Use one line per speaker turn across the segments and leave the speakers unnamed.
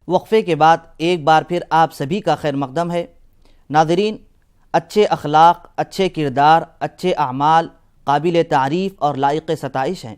وقفے کے بعد ایک بار پھر آپ سبھی کا خیر مقدم ہے۔ ناظرین، اچھے اخلاق، اچھے کردار، اچھے اعمال قابل تعریف اور لائق ستائش ہیں۔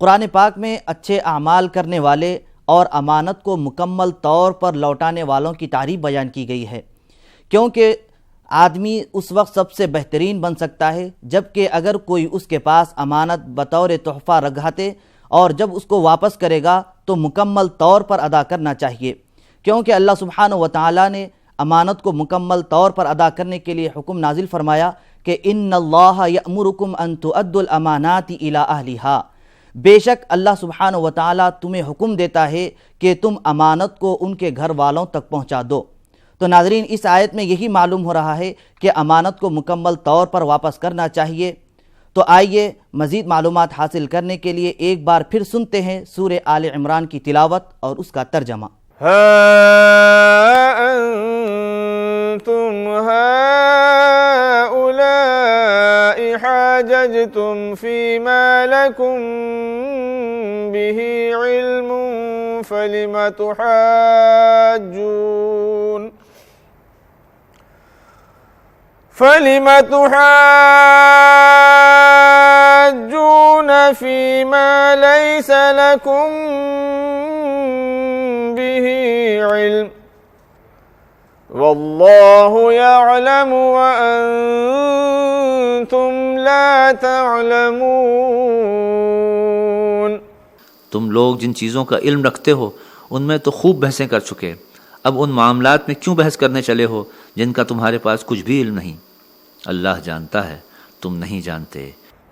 قرآن پاک میں اچھے اعمال کرنے والے اور امانت کو مکمل طور پر لوٹانے والوں کی تعریف بیان کی گئی ہے، کیونکہ آدمی اس وقت سب سے بہترین بن سکتا ہے جبکہ اگر کوئی اس کے پاس امانت بطور تحفہ رکھاتے اور جب اس کو واپس کرے گا تو مکمل طور پر ادا کرنا چاہیے، کیونکہ اللہ سبحانہ و تعالیٰ نے امانت کو مکمل طور پر ادا کرنے کے لیے حکم نازل فرمایا کہ ان اللہ یأمرکم ان تؤدوا الامانات الی اہلہا، بے شک اللہ سبحانہ و تعالیٰ تمہیں حکم دیتا ہے کہ تم امانت کو ان کے گھر والوں تک پہنچا دو۔ تو ناظرین، اس آیت میں یہی معلوم ہو رہا ہے کہ امانت کو مکمل طور پر واپس کرنا چاہیے۔ تو آئیے مزید معلومات حاصل کرنے کے لیے ایک بار پھر سنتے ہیں سورہ آل عمران کی تلاوت اور اس کا ترجمہ۔
ہا انتم ہؤلاء حاججتم فیما لکم به علم فلم تحاجون فيما ليس لكم به علم والله يعلم وأنتم لا تعلمون۔
تم لوگ جن چیزوں کا علم رکھتے ہو ان میں تو خوب بحثیں کر چکے، اب ان معاملات میں کیوں بحث کرنے چلے ہو جن کا تمہارے پاس کچھ بھی علم نہیں؟ اللہ جانتا ہے، تم نہیں جانتے۔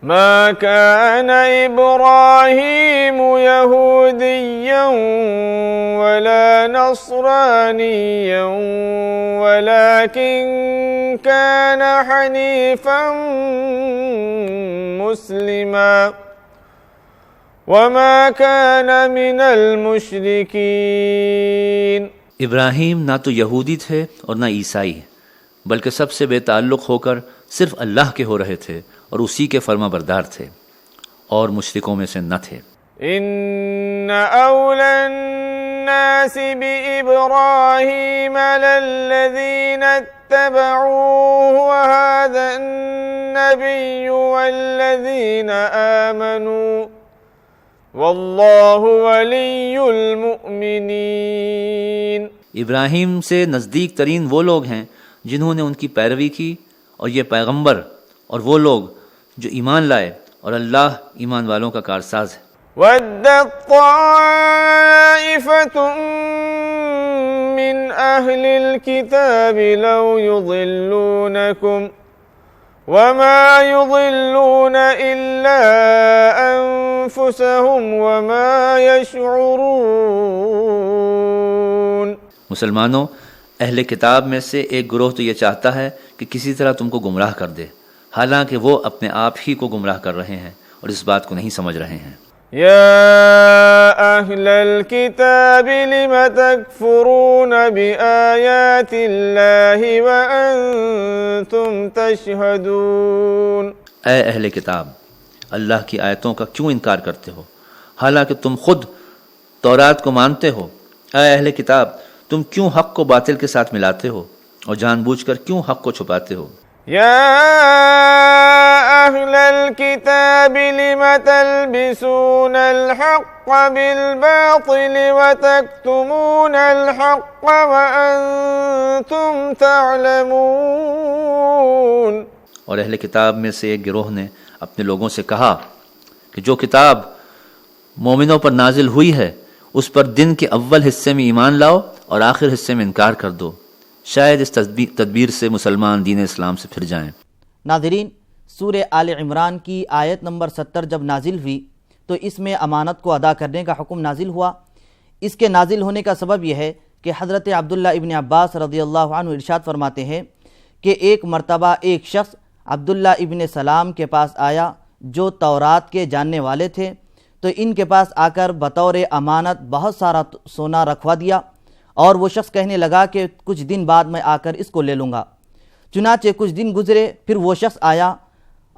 ما كان إبراهيم يهوديا ولا نصرانيا ولكن كان حنيفا مسلما وما كان من المشركين۔
ابراہیم نہ تو یہودی تھے اور نہ عیسائی، بلکہ سب سے بے تعلق ہو کر صرف اللہ کے ہو رہے تھے اور اسی کے فرما بردار تھے اور مشرکوں میں سے نہ تھے۔
ان اولا الناس بإبراہیم للذین اتبعوه وهذا النبی والذین آمنوا واللہ ولی المؤمنین۔
ابراہیم سے نزدیک ترین وہ لوگ ہیں جنہوں نے ان کی پیروی کی، اور یہ پیغمبر اور وہ لوگ جو ایمان لائے، اور اللہ ایمان والوں کا کارساز ہے۔
وَدَّتْ طَائِفَةٌ مِّنْ أَهْلِ الْكِتَابِ لَوْ يُضِلُّونَكُمْ وَمَا يُضِلُّونَ إِلَّا أَنفُسَهُمْ وَمَا يَشْعُرُونَ۔
مسلمانوں، اہل کتاب میں سے ایک گروہ تو یہ چاہتا ہے کہ کسی طرح تم کو گمراہ کر دے، حالانکہ وہ اپنے آپ ہی کو گمراہ کر رہے ہیں اور اس بات کو نہیں سمجھ رہے ہیں۔
یا اہل الکتاب لم تکفرون بآیات اللہ وانتم تشہدون۔
اے اہل کتاب، اللہ کی آیتوں کا کیوں انکار کرتے ہو حالانکہ تم خود تورات کو مانتے ہو؟ اے اہل کتاب، تم کیوں حق کو باطل کے ساتھ ملاتے ہو اور جان بوجھ کر کیوں حق کو چھپاتے ہو؟
یا اہل الکتاب لم تلبسون الحق بالباطل وتکتمون الحق وانتم تعلمون۔
اور اہل کتاب میں سے ایک گروہ نے اپنے لوگوں سے کہا کہ جو کتاب مومنوں پر نازل ہوئی ہے اس پر دن کے اول حصے میں ایمان لاؤ اور آخر حصے میں انکار کر دو، شاید اس تدبیر سے مسلمان دین اسلام سے پھر جائیں۔
ناظرین، سورہ آل عمران کی آیت نمبر 70 جب نازل ہوئی تو اس میں امانت کو ادا کرنے کا حکم نازل ہوا۔ اس کے نازل ہونے کا سبب یہ ہے کہ حضرت عبداللہ ابن عباس رضی اللہ عنہ ارشاد فرماتے ہیں کہ ایک مرتبہ ایک شخص عبداللہ ابن سلام کے پاس آیا جو تورات کے جاننے والے تھے، تو ان کے پاس آ کر بطور امانت بہت سارا سونا رکھوا دیا، اور وہ شخص کہنے لگا کہ کچھ دن بعد میں آ کر اس کو لے لوں گا۔ چنانچہ کچھ دن گزرے، پھر وہ شخص آیا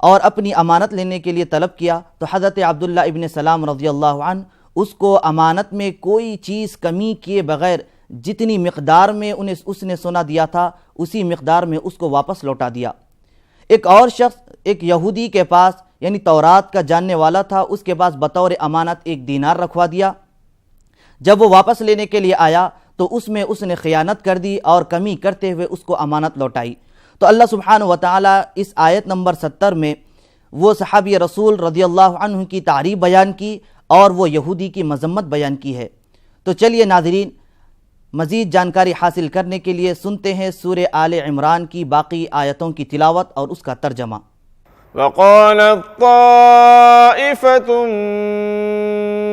اور اپنی امانت لینے کے لیے طلب کیا، تو حضرت عبداللہ ابن سلام رضی اللہ عنہ اس کو امانت میں کوئی چیز کمی کیے بغیر جتنی مقدار میں اس نے سونا دیا تھا اسی مقدار میں اس کو واپس لوٹا دیا۔ ایک اور شخص ایک یہودی کے پاس یعنی تورات کا جاننے والا تھا، اس کے پاس بطور امانت 1 دینار رکھوا دیا۔ جب وہ واپس لینے کے لیے آیا تو اس میں اس نے خیانت کر دی اور کمی کرتے ہوئے اس کو امانت لوٹائی۔ تو اللہ سبحانہ وتعالی اس آیت نمبر 70 میں وہ صحابی رسول رضی اللہ عنہ کی تعریف بیان کی اور وہ یہودی کی مذمت بیان کی ہے۔ تو چلیے ناظرین، مزید جانکاری حاصل کرنے کے لیے سنتے ہیں سورہ آل عمران کی باقی آیتوں کی تلاوت اور اس کا ترجمہ۔
وقالت طائفة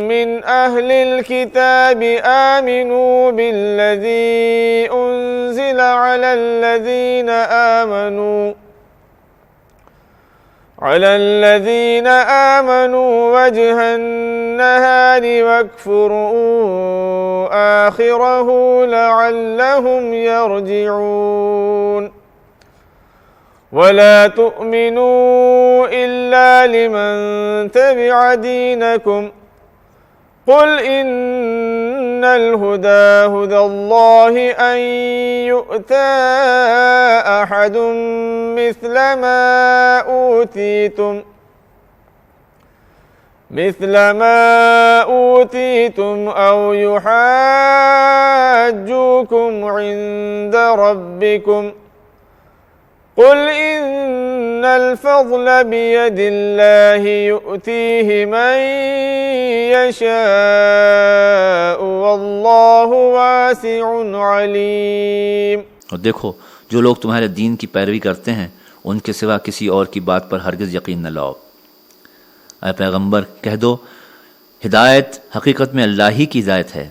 من أهل الكتاب آمنوا بالذي أنزل على الذين آمنوا وجه النهار واكفروا آخره لعلهم يرجعون ولا تؤمنوا إلا لمن تبع دينكم قل إن الهدى هدى الله أن يؤتى أحد مثل ما أوتيتم أو يحاجوكم عند ربكم قل إن الفضل بيد الله يؤتيه من يشاء والله واسع عليم۔
اور دیکھو، جو لوگ تمہارے دین کی پیروی کرتے ہیں ان کے سوا کسی اور کی بات پر ہرگز یقین نہ لاؤ۔ اے پیغمبر کہہ دو، ہدایت حقیقت میں اللہ ہی کی ہدایت ہے،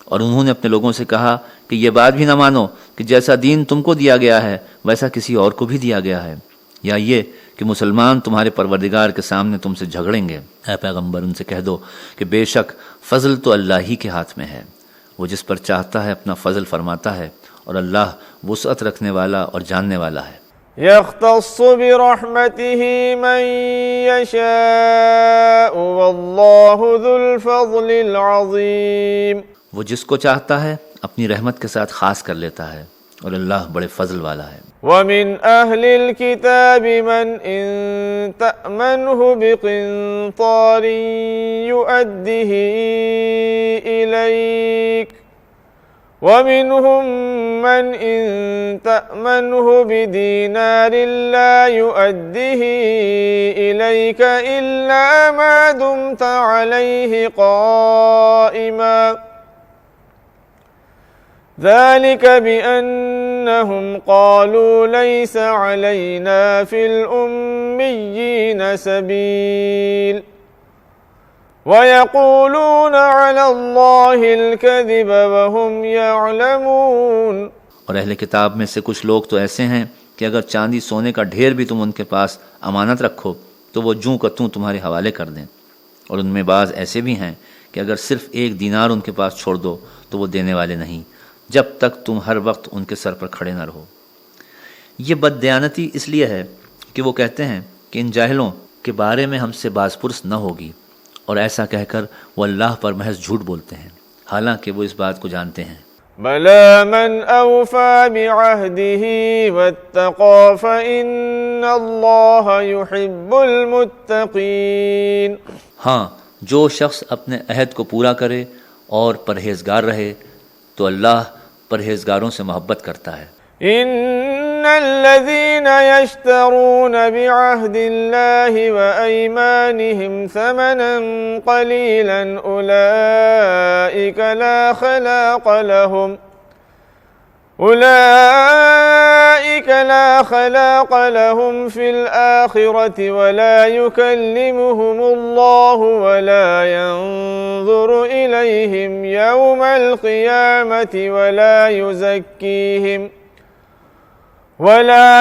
اور انہوں نے اپنے لوگوں سے کہا کہ یہ بات بھی نہ مانو کہ جیسا دین تم کو دیا گیا ہے ویسا کسی اور کو بھی دیا گیا ہے، یا یہ کہ مسلمان تمہارے پروردگار کے سامنے تم سے جھگڑیں گے۔ اے پیغمبر ان سے کہہ دو کہ بے شک فضل تو اللہ ہی کے ہاتھ میں ہے، وہ جس پر چاہتا ہے اپنا فضل فرماتا ہے، اور اللہ وسعت رکھنے والا اور جاننے والا ہے۔
يختص برحمته من يشاء والله ذو الفضل العظيم۔
وہ جس کو چاہتا ہے اپنی رحمت کے ساتھ خاص کر لیتا ہے، اور اللہ بڑے فضل والا ہے۔
ومن أهل الكتاب من إن تأمنه بقنطار يؤده إليك ومنهم من إن تأمنه بدينار لا يؤده إليك إلا ما دمت عليه قائما ذلك بأنهم قالوا ليس علينا في الأميين سبيل وَيَقُولُونَ عَلَى اللَّهِ الْكَذِبَ وَهُمْ يَعْلَمُونَ۔
اور اہل کتاب میں سے کچھ لوگ تو ایسے ہیں کہ اگر چاندی سونے کا ڈھیر بھی تم ان کے پاس امانت رکھو تو وہ جوں کا توں تمہارے حوالے کر دیں، اور ان میں بعض ایسے بھی ہیں کہ اگر صرف 1 دینار ان کے پاس چھوڑ دو تو وہ دینے والے نہیں، جب تک تم ہر وقت ان کے سر پر کھڑے نہ رہو۔ یہ بددیانتی اس لیے ہے کہ وہ کہتے ہیں کہ ان جاہلوں کے بارے میں ہم سے باز پرس نہ ہوگی، اور ایسا کہہ کر وہ اللہ پر محض جھوٹ بولتے ہیں، حالانکہ وہ اس بات کو جانتے ہیں۔
بَلَى مَنْ أَوْفَى بِعَهْدِهِ وَاتَّقَى فَإِنَّ اللَّهَ يُحِبُّ الْمُتَّقِينَ۔
ہاں، جو شخص اپنے عہد کو پورا کرے اور پرہیزگار رہے تو اللہ پرہیزگاروں سے محبت کرتا ہے۔
إن الذين يشترون بعهد الله وأيمانهم ثمنا قليلا أولئك لا خلاق لهم في الآخرة ولا يكلمهم الله ولا ينظر إليهم يوم القيامة ولا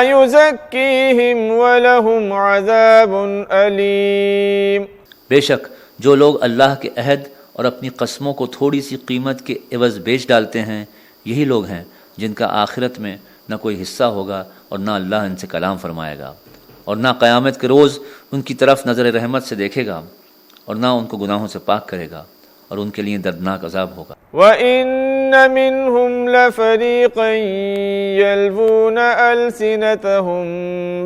يزكيهم ولهم عذاب أليم۔
بے شک جو لوگ اللہ کے عہد اور اپنی قسموں کو تھوڑی سی قیمت کے عوض بیچ ڈالتے ہیں، یہی لوگ ہیں جن کا آخرت میں نہ کوئی حصہ ہوگا اور نہ اللہ ان سے کلام فرمائے گا، اور نہ قیامت کے روز ان کی طرف نظر رحمت سے دیکھے گا، اور نہ ان کو گناہوں سے پاک کرے گا، اور ان کے لیے دردناک عذاب ہوگا۔
وَإِنَّ مِنْهُمْ لَفَرِيقًا يَلْوُونَ أَلْسِنَتَهُم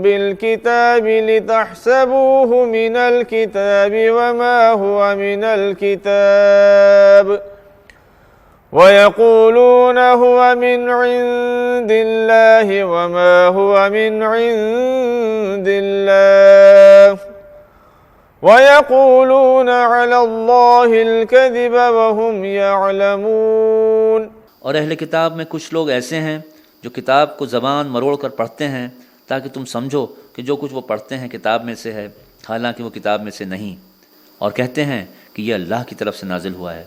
بِالْكِتَابِ لِتَحْسَبُوهُ مِنَ الْكِتَابِ وَمَا هُوَ مِنَ الْكِتَابِ وَيَقُولُونَ هُوَ مِنْ عِنْدِ اللَّهِ وَمَا هُوَ مِنْ عِنْدِ اللَّهِ وَيَقُولُونَ عَلَى اللَّهِ الْكَذِبَ وَهُمْ يَعْلَمُونَ۔
اور اہل کتاب میں کچھ لوگ ایسے ہیں جو کتاب کو زبان مروڑ کر پڑھتے ہیں تاکہ تم سمجھو کہ جو کچھ وہ پڑھتے ہیں کتاب میں سے ہے، حالانکہ وہ کتاب میں سے نہیں، اور کہتے ہیں کہ یہ اللہ کی طرف سے نازل ہوا ہے،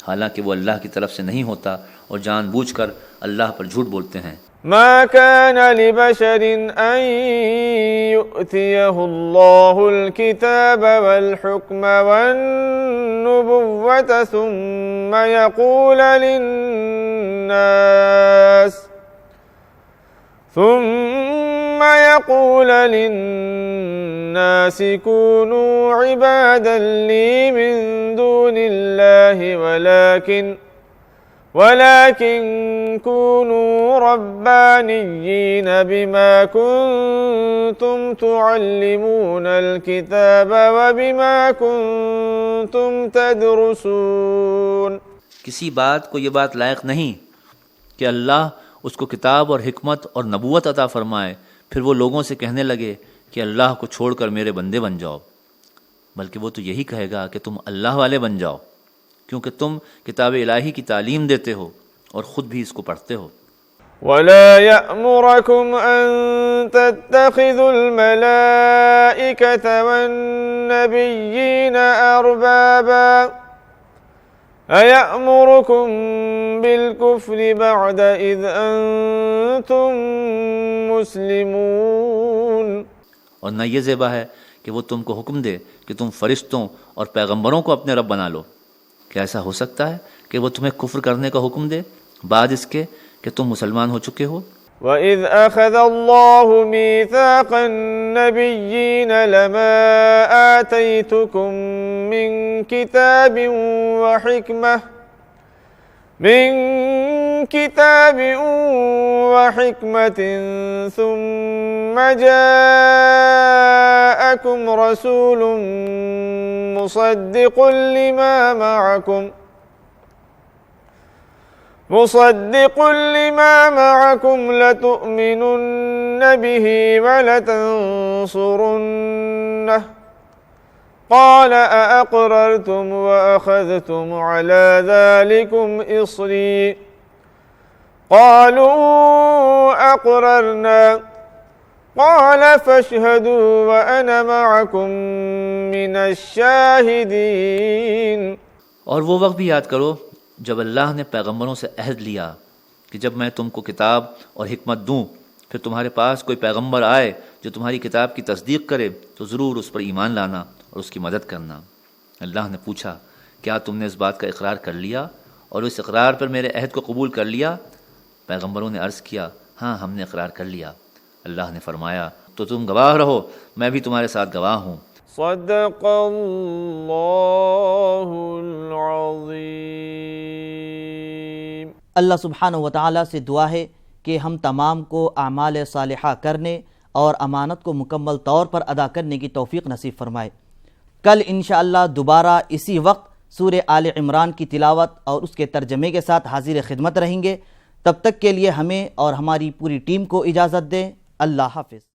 حالانکہ وہ اللہ کی طرف سے نہیں ہوتا، اور جان بوجھ کر اللہ پر جھوٹ بولتے ہیں۔
ما كان لبشر أن يؤتيه الله الكتاب والحكم والنبوة ثم يقول للناس كونوا عبادا لي من دون الله ولكن كونوا ربانيين بما كنتم تعلمون الكتاب وبما كنتم تدرسون۔
کسی بات کو یہ بات لائق نہیں کہ اللہ اس کو کتاب اور حکمت اور نبوت عطا فرمائے پھر وہ لوگوں سے کہنے لگے کہ اللہ کو چھوڑ کر میرے بندے بن جاؤ، بلکہ وہ تو یہی کہے گا کہ تم اللہ والے بن جاؤ، کیونکہ تم کتاب الہی کی تعلیم دیتے ہو اور خود بھی اس کو پڑھتے ہو۔
وَلَا يَأْمُرَكُمْ أَن تَتَّخِذُوا الْمَلَائِكَةَ وَالنَّبِيِّينَ أَرْبَابًا أَيَأْمُرُكُم بِالْكُفْرِ بَعْدَ إِذْ أَنْتُمْ مُسْلِمُونَ۔
اور نہ یہ زیبا ہے کہ وہ تم کو حکم دے کہ تم فرشتوں اور پیغمبروں کو اپنے رب بنا لو۔ کیا ایسا ہو سکتا ہے کہ وہ تمہیں کفر کرنے کا حکم دے بعد اس کے کہ تم مسلمان ہو چکے ہو؟
وَإِذْ أَخَذَ اللَّهُ مِيثَاقَ النَّبِيِّينَ لَمَا آتَيْتُكُم مِّن كِتَابٍ وَحِكْمَةٍ ثُمَّ جَاءَكُمْ رَسُولٌ مُصَدِّقٌ لِّمَا مَعَكُمْ لَتُؤْمِنُنَّ بِهِ وَلَتَنصُرُنَّهُ قَالَ أَأَقْرَرْتُمْ وَأَخَذْتُمْ عَلَى ذَلِكُمْ إِصْرِي قَالُوا أَقْرَرْنَا قَالَ فَاشْهَدُوا وَأَنَا مَعَكُمْ مِنَ الشَّاهِدِينَ۔
اور وہ وقت بھی یاد کرو جب اللہ نے پیغمبروں سے عہد لیا کہ جب میں تم کو کتاب اور حکمت دوں پھر تمہارے پاس کوئی پیغمبر آئے جو تمہاری کتاب کی تصدیق کرے تو ضرور اس پر ایمان لانا اور اس کی مدد کرنا۔ اللہ نے پوچھا کیا تم نے اس بات کا اقرار کر لیا اور اس اقرار پر میرے عہد کو قبول کر لیا؟ پیغمبروں نے عرض کیا ہاں ہم نے اقرار کر لیا۔ اللہ نے فرمایا تو تم گواہ رہو میں بھی تمہارے ساتھ گواہ ہوں۔
صدق اللہ العظیم۔
اللہ سبحانہ و تعالیٰ سے دعا ہے کہ ہم تمام کو اعمال صالحہ کرنے اور امانت کو مکمل طور پر ادا کرنے کی توفیق نصیب فرمائے۔ کل انشاءاللہ دوبارہ اسی وقت سورہ آل عمران کی تلاوت اور اس کے ترجمے کے ساتھ حاضر خدمت رہیں گے۔ تب تک کے لیے ہمیں اور ہماری پوری ٹیم کو اجازت دیں۔ اللہ حافظ۔